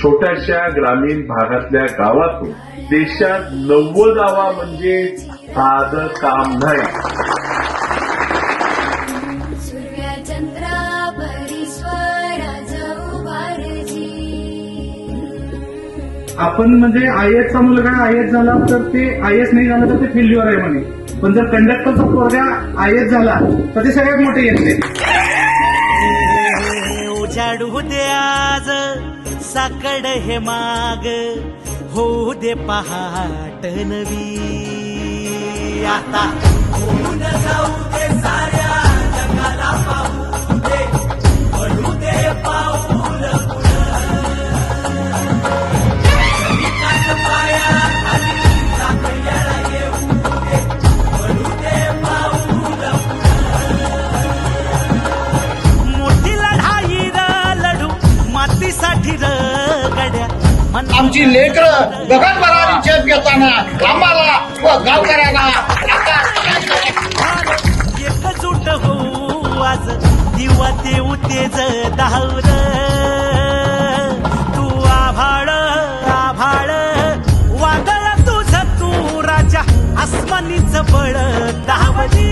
छोट्याशा ग्रामीण भागातल्या गावातून देशात 90 म्हणजे साधं काम नाही. आपण म्हणजे IAS चा मुलगा IAS झाला तर ते IAS नाही झाला तर ते फेल्युअर आहे म्हणे, पण जर कंडक्टरचा पोरगा IAS झाला तर ते सगळ्यात मोठे यश. उजाडू दे आज साकड हे माग, होऊ दे पहाट नवी. आता होऊन जाऊ दे साऱ्या जगाला पाहू दे, पडू दे पाऊल आमची लेकरं गगनभरारी झेप घेताना आम्हाला व गावकऱ्यांना एकजूट होऊ आज दिवा देऊ तेज धावर. तू आभाळ आभाळ वादळ तुझ तू राजा आसमानीच बळ धावली.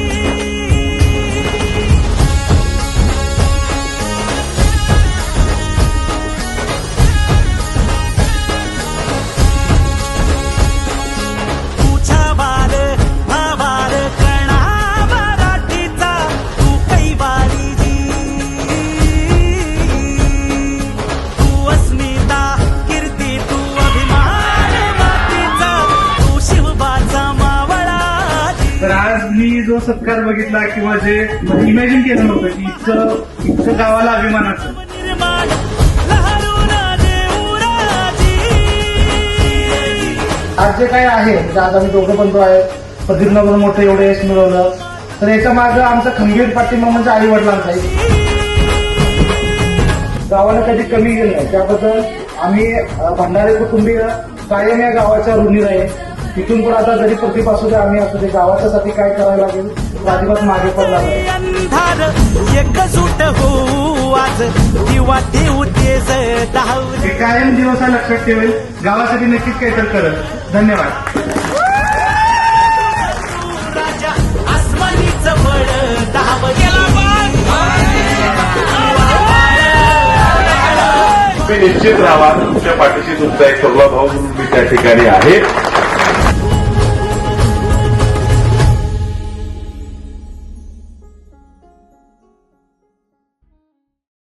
तर आज मी जो सत्कार बघितला किंवा जे इमॅजिन केलं नव्हतं की इतकं गावाला अभिमानाचं. आज जे काय आहे आज आम्ही दोघं बंधू आहेत, प्रदीपनगर मोठं एवढं यश मिळवलं तर याच्या मागे आमचा खंबीर पाठिंबा म्हणजे आई वडिलांचा आहे. गावाला कधी कमी गेलं नाही त्याबद्दल आम्ही भंडारे कुटुंबीय कायम या गावाच्या ऋणी राहील. तिथून पण आता जरी प्रतिप असू दे आम्ही असू दे गावाच्यासाठी काय करायला लागेल अजिबात मागे पडला नाही. एकजूट हो आज दिवा देऊ तेज धावू. हे कायम दिवसा लक्षात ठेवेल, गावासाठी नक्कीच काहीतरी करत. धन्यवाद. राजा आसमानीच बळ धाव गेला. तुम्ही निश्चित राहा, तुमच्या पाठीशी तुमचा एक सल्ला भाऊ म्हणून मी त्या ठिकाणी आहे.